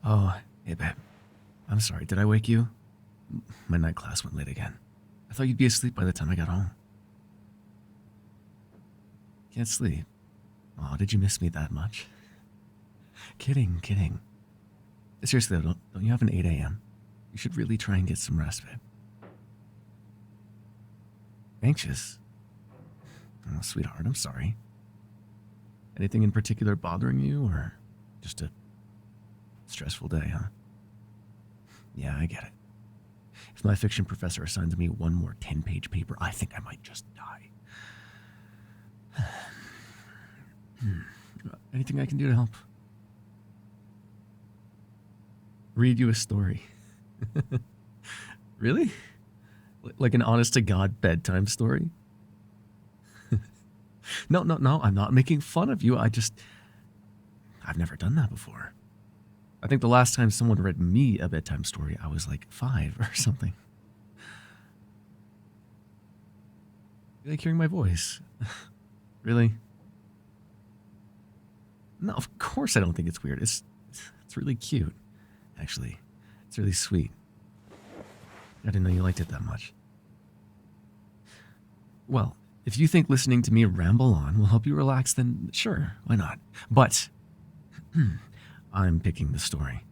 Oh, hey, babe. I'm sorry, did I wake you? My night class went late again. I thought you'd be asleep by the time I got home. Can't sleep. Oh, did you miss me that much? Kidding. Seriously, though, don't you have an 8 a.m.? You should really try and get some rest, babe. Anxious? Oh, sweetheart, I'm sorry. Anything in particular bothering you, or just a stressful day, huh? Yeah, I get it. If my fiction professor assigns me one more 10-page paper, I think I might just die. Anything I can do to help? Read you a story. Really? Like an honest-to-God bedtime story? No, I'm not making fun of you. I've never done that before. I think the last time someone read me a bedtime story, I was like 5 or something. You like hearing my voice? Really? No, of course I don't think it's weird. It's really cute, actually. It's really sweet. I didn't know you liked it that much. Well, if you think listening to me ramble on will help you relax, then sure, why not? But I'm picking the story.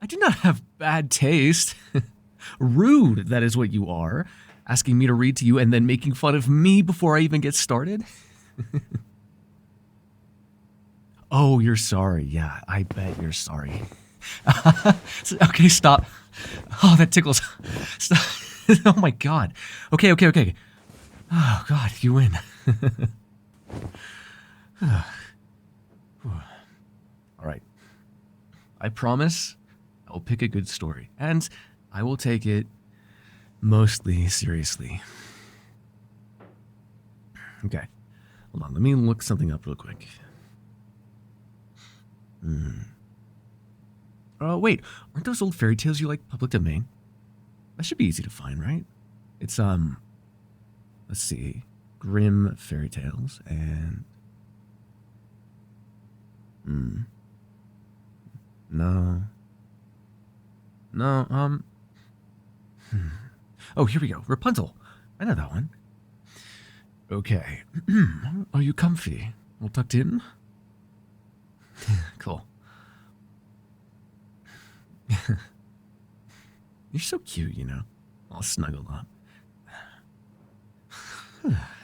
I do not have bad taste. Rude, that is what you are. Asking me to read to you and then making fun of me before I even get started? Oh, you're sorry. Yeah, I bet you're sorry. Okay, stop. Oh, that tickles. Stop. Oh my God. Okay. Oh God, you win. All right. I promise I'll pick a good story, and I will take it mostly seriously. Okay. Hold on, let me look something up real quick. Oh, wait. Aren't those old fairy tales you like public domain? That should be easy to find, right? It's, let's see. Grimm fairy tales and... No. Oh, here we go. Rapunzel. I know that one. Okay. Are you comfy? All tucked in? Cool. You're so cute, you know. All snuggled up.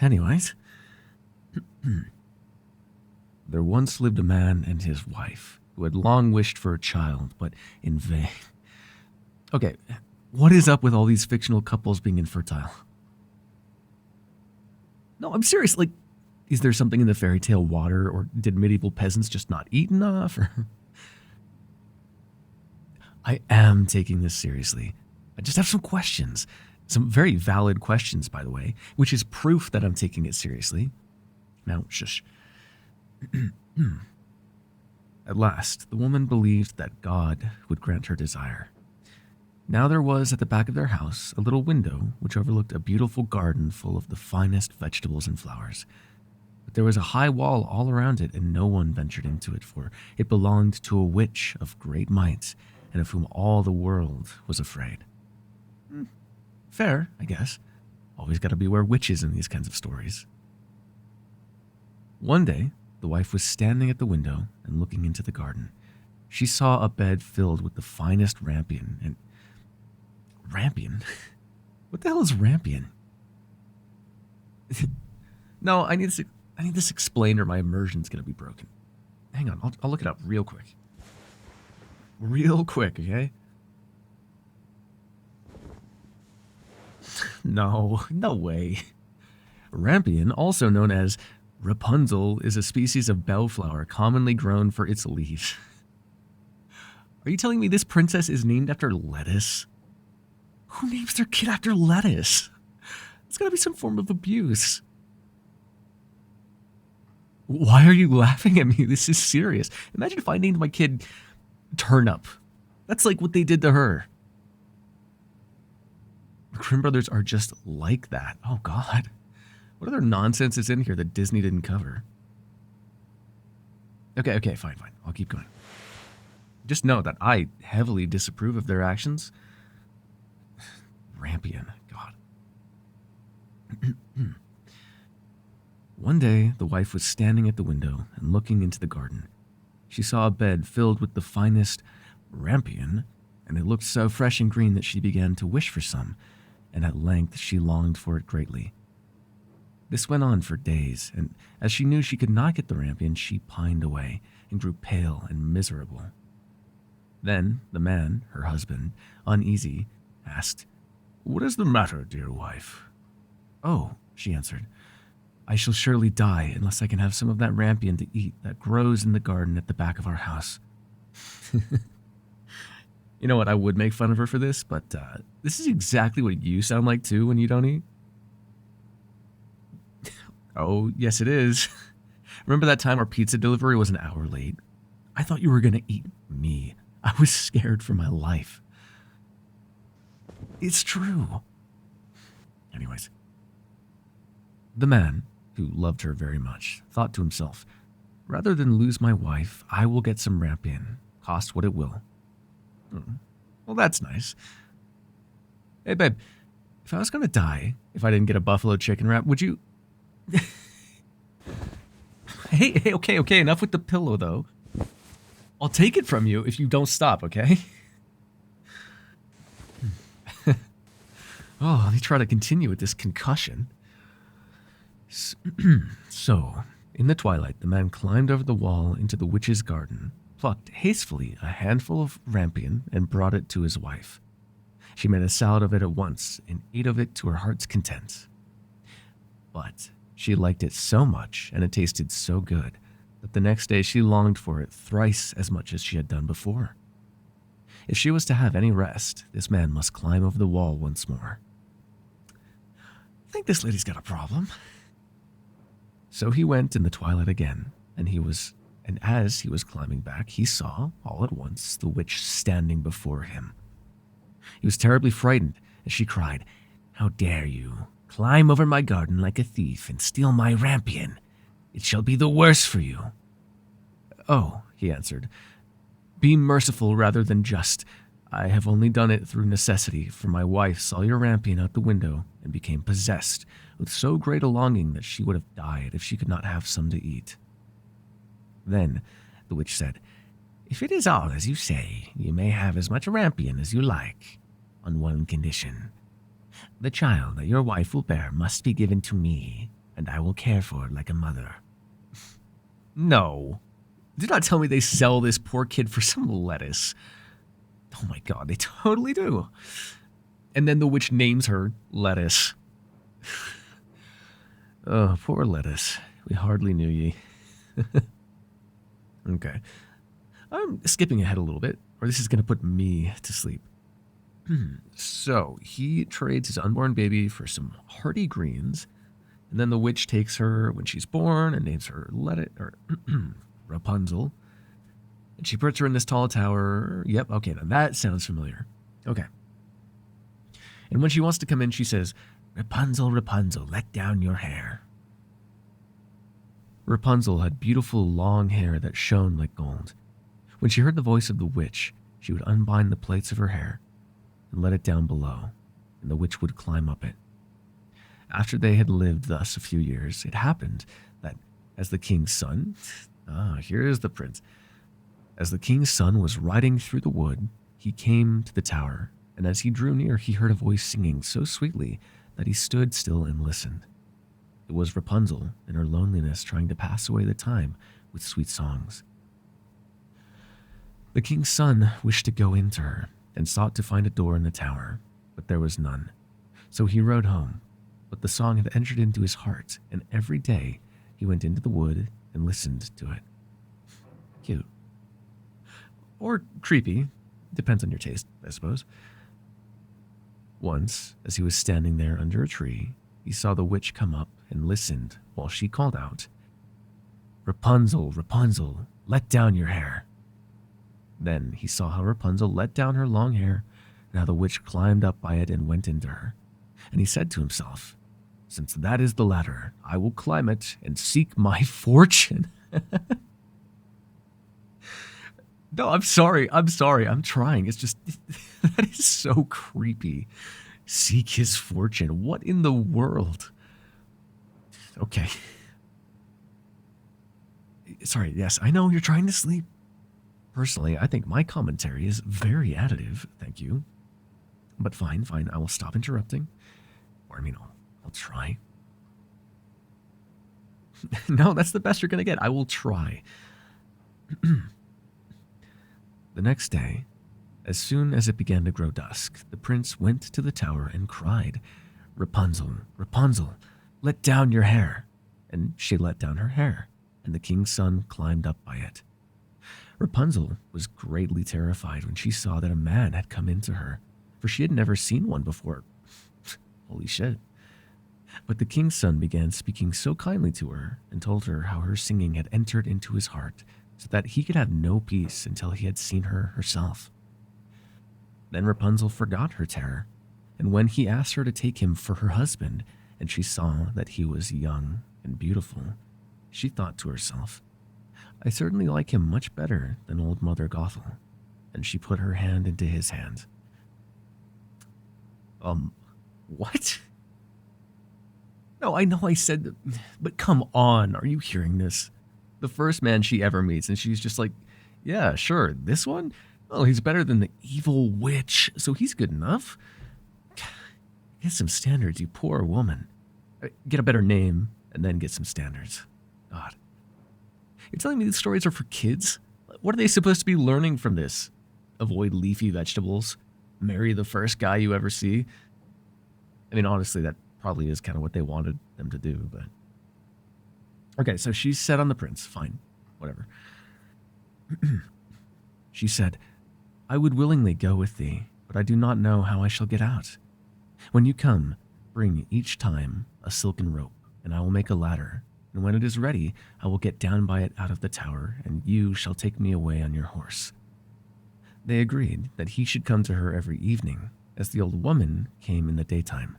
Anyways. There once lived a man and his wife who had long wished for a child, but in vain. Okay, what is up with all these fictional couples being infertile? No, I'm serious. Like, is there something in the fairy tale water, or did medieval peasants just not eat enough? Or... I am taking this seriously. I just have some questions. Some very valid questions, by the way, which is proof that I'm taking it seriously. Now, shush. At last, the woman believed that God would grant her desire. Now there was at the back of their house a little window which overlooked a beautiful garden full of the finest vegetables and flowers. But there was a high wall all around it, and no one ventured into it, for it belonged to a witch of great might, and of whom all the world was afraid. Fair, I guess. Always got to beware witches in these kinds of stories. One day, the wife was standing at the window and looking into the garden. She saw a bed filled with the finest rampion and... Rampion? What the hell is rampion? No, I need this explained or my immersion's gonna be broken. Hang on, I'll look it up real quick. Real quick, okay? No way. Rampion, also known as Rapunzel, is a species of bellflower commonly grown for its leaves. Are you telling me this princess is named after lettuce? Who names their kid after lettuce? It's gotta be some form of abuse. Why are you laughing at me? This is serious. Imagine if I named my kid Turnip. That's like what they did to her. The Grimm brothers are just like that. Oh, God. What other nonsense is in here that Disney didn't cover? Okay, fine. I'll keep going. Just know that I heavily disapprove of their actions. Rampion, God. One day, the wife was standing at the window and looking into the garden. She saw a bed filled with the finest rampion, and it looked so fresh and green that she began to wish for some, and at length she longed for it greatly. This went on for days, and as she knew she could not get the rampion, she pined away and grew pale and miserable. Then the man, her husband, uneasy, asked, "What is the matter, dear wife?" "Oh," she answered, "I shall surely die unless I can have some of that rampion to eat that grows in the garden at the back of our house." You know what? I would make fun of her for this, but this is exactly what you sound like too when you don't eat. Oh, yes, it is. Remember that time our pizza delivery was an hour late? I thought you were going to eat me. I was scared for my life. It's true. Anyways, the man, who loved her very much, thought to himself, rather than lose my wife, I will get some rampion, cost what it will. Well, that's nice. Hey, babe, if I was going to die, if I didn't get a buffalo chicken wrap, would you... Hey, okay, enough with the pillow, though. I'll take it from you if you don't stop, okay? Oh, let me try to continue with this concussion. So, in the twilight, the man climbed over the wall into the witch's garden, plucked hastily a handful of rampion, and brought it to his wife. She made a salad of it at once and ate of it to her heart's content. But she liked it so much, and it tasted so good, that the next day she longed for it thrice as much as she had done before. If she was to have any rest, this man must climb over the wall once more. I think this lady's got a problem. So he went in the twilight again, and as he was climbing back, he saw, all at once, the witch standing before him. He was terribly frightened, as she cried, "How dare you climb over my garden like a thief and steal my rampion? It shall be the worse for you." "Oh," he answered, "be merciful rather than just. I have only done it through necessity, for my wife saw your rampion out the window and became possessed with so great a longing that she would have died if she could not have some to eat." Then the witch said, "If it is all as you say, you may have as much rampion as you like, on one condition. The child that your wife will bear must be given to me, and I will care for it like a mother." No. Do not tell me they sell this poor kid for some lettuce. Oh my god, they totally do. And then the witch names her Lettuce. Oh, poor Lettuce. We hardly knew ye. Okay. I'm skipping ahead a little bit, or this is going to put me to sleep. So, he trades his unborn baby for some hearty greens, and then the witch takes her when she's born and names her Rapunzel. And she puts her in this tall tower. Yep, okay, now that sounds familiar. Okay. And when she wants to come in, she says, "Rapunzel, Rapunzel, let down your hair." Rapunzel had beautiful long hair that shone like gold. When she heard the voice of the witch, she would unbind the plaits of her hair and let it down below, and the witch would climb up it. After they had lived thus a few years, it happened that as the king's son, here is the prince. As the king's son was riding through the wood, he came to the tower, and as he drew near, he heard a voice singing so sweetly that he stood still and listened. It was Rapunzel in her loneliness trying to pass away the time with sweet songs. The king's son wished to go in to her and sought to find a door in the tower, but there was none. So he rode home, but the song had entered into his heart, and every day he went into the wood and listened to it. Cute. Or creepy. Depends on your taste, I suppose. Once, as he was standing there under a tree, he saw the witch come up and listened while she called out, "Rapunzel, Rapunzel, let down your hair." Then he saw how Rapunzel let down her long hair, and how the witch climbed up by it and went into her. And he said to himself, "Since that is the ladder, I will climb it and seek my fortune." No, I'm sorry. I'm sorry. I'm trying. It's just, that is so creepy. Seek his fortune. What in the world? Okay. Sorry, yes, I know you're trying to sleep. Personally, I think my commentary is very additive, thank you. But fine, fine, I will stop interrupting. Or, I mean, I'll try. No, that's the best you're gonna get. I will try. The next day, as soon as it began to grow dusk, the prince went to the tower and cried, Rapunzel, Rapunzel, let down your hair. And she let down her hair, and the king's son climbed up by it. Rapunzel was greatly terrified when she saw that a man had come into her, for she had never seen one before. Holy shit. But the king's son began speaking so kindly to her and told her how her singing had entered into his heart, so that he could have no peace until he had seen her herself. Then Rapunzel forgot her terror, and when he asked her to take him for her husband, and she saw that he was young and beautiful, she thought to herself, I certainly like him much better than old Mother Gothel, and she put her hand into his hand. What? No, I know I said, but come on, are you hearing this? The first man she ever meets, and she's just like, yeah, sure, this one? Oh, he's better than the evil witch, so he's good enough. Get some standards, you poor woman. Get a better name, and then get some standards. God. You're telling me these stories are for kids? What are they supposed to be learning from this? Avoid leafy vegetables? Marry the first guy you ever see? I mean, honestly, that probably is kind of what they wanted them to do, but... Okay, so she's set on the prince. Fine. Whatever. She said, I would willingly go with thee, but I do not know how I shall get out. When you come, bring each time a silken rope, and I will make a ladder, and when it is ready, I will get down by it out of the tower, and you shall take me away on your horse. They agreed that he should come to her every evening, as the old woman came in the daytime.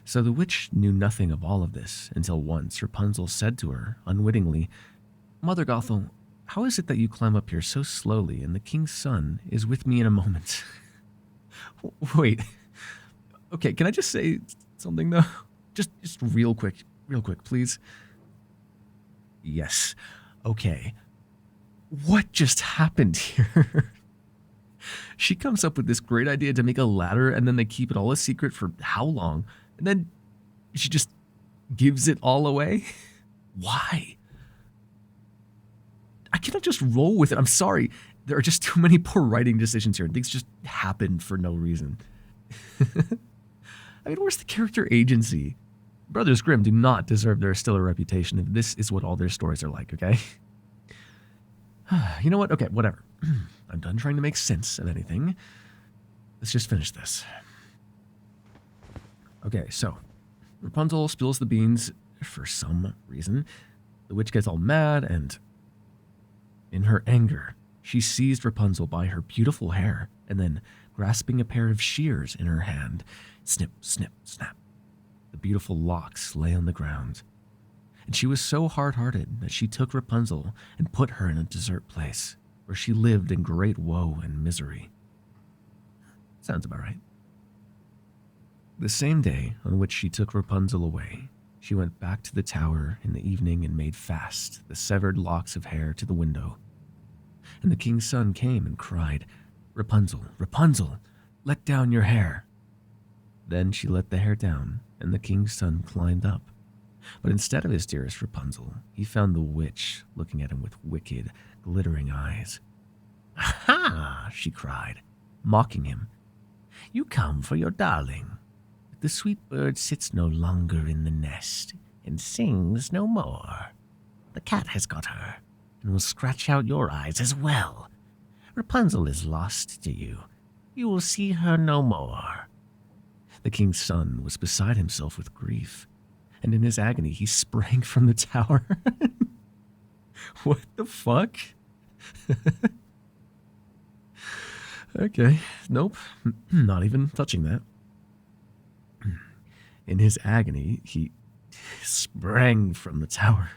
So the witch knew nothing of all of this until once Rapunzel said to her, unwittingly, Mother Gothel, how is it that you climb up here so slowly and the king's son is with me in a moment? Wait. Okay, can I just say something though? Just real quick, please. Yes. Okay. What just happened here? She comes up with this great idea to make a ladder and then they keep it all a secret for how long? And then she just gives it all away? Why? I cannot just roll with it. I'm sorry. There are just too many poor writing decisions here. Things just happen for no reason. I mean, where's the character agency? Brothers Grimm do not deserve their stellar reputation if this is what all their stories are like, okay? You know what? Okay, whatever. I'm done trying to make sense of anything. Let's just finish this. Okay, so Rapunzel spills the beans for some reason. The witch gets all mad and in her anger, she seized Rapunzel by her beautiful hair and then, grasping a pair of shears in her hand, snip, snip, snap. The beautiful locks lay on the ground. And she was so hard-hearted that she took Rapunzel and put her in a desert place where she lived in great woe and misery. Sounds about right. The same day on which she took Rapunzel away, she went back to the tower in the evening and made fast the severed locks of hair to the window. And the king's son came and cried, Rapunzel, Rapunzel, let down your hair. Then she let the hair down, and the king's son climbed up. But instead of his dearest Rapunzel, he found the witch looking at him with wicked, glittering eyes. "Aha!" she cried, mocking him. "You come for your darling. But the sweet bird sits no longer in the nest and sings no more. The cat has got her and will scratch out your eyes as well. Rapunzel is lost to you. You will see her no more." The king's son was beside himself with grief, and in his agony he sprang from the tower. What the fuck? Okay, nope, not even touching that. In his agony, he sprang from the tower.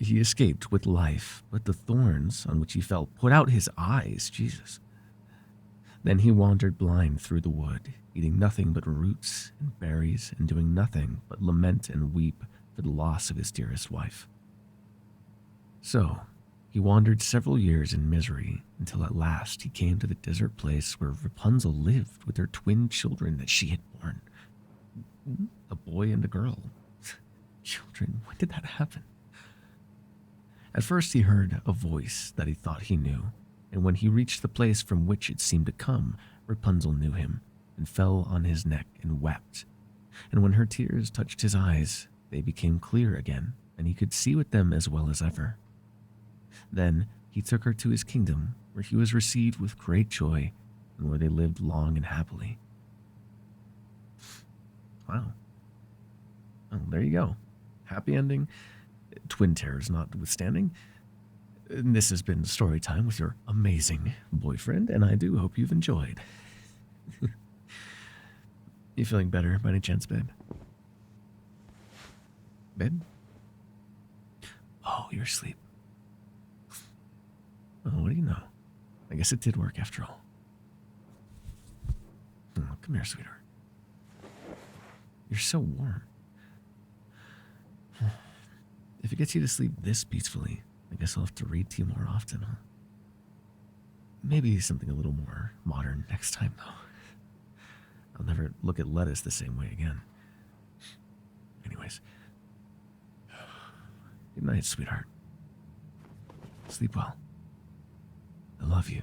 He escaped with life, but the thorns on which he fell put out his eyes, Jesus. Then he wandered blind through the wood, eating nothing but roots and berries, and doing nothing but lament and weep for the loss of his dearest wife. So, he wandered several years in misery, until at last he came to the desert place where Rapunzel lived with her twin children that she had borne. A boy and a girl. Children, when did that happen? At first he heard a voice that he thought he knew, and when he reached the place from which it seemed to come, Rapunzel knew him, and fell on his neck and wept. And when her tears touched his eyes, they became clear again, and he could see with them as well as ever. Then he took her to his kingdom, where he was received with great joy, and where they lived long and happily. Wow. Oh, there you go. Happy ending. Twin terrors notwithstanding. And this has been story time with your amazing boyfriend, and I do hope you've enjoyed. You feeling better by any chance, babe? Babe? Oh, you're asleep. Oh, what do you know? I guess it did work after all. Oh, come here, sweetheart. You're so warm. If it gets you to sleep this peacefully, I guess I'll have to read to you more often, huh? Maybe something a little more modern next time, though. I'll never look at lettuce the same way again. Anyways. Good night, sweetheart. Sleep well. I love you.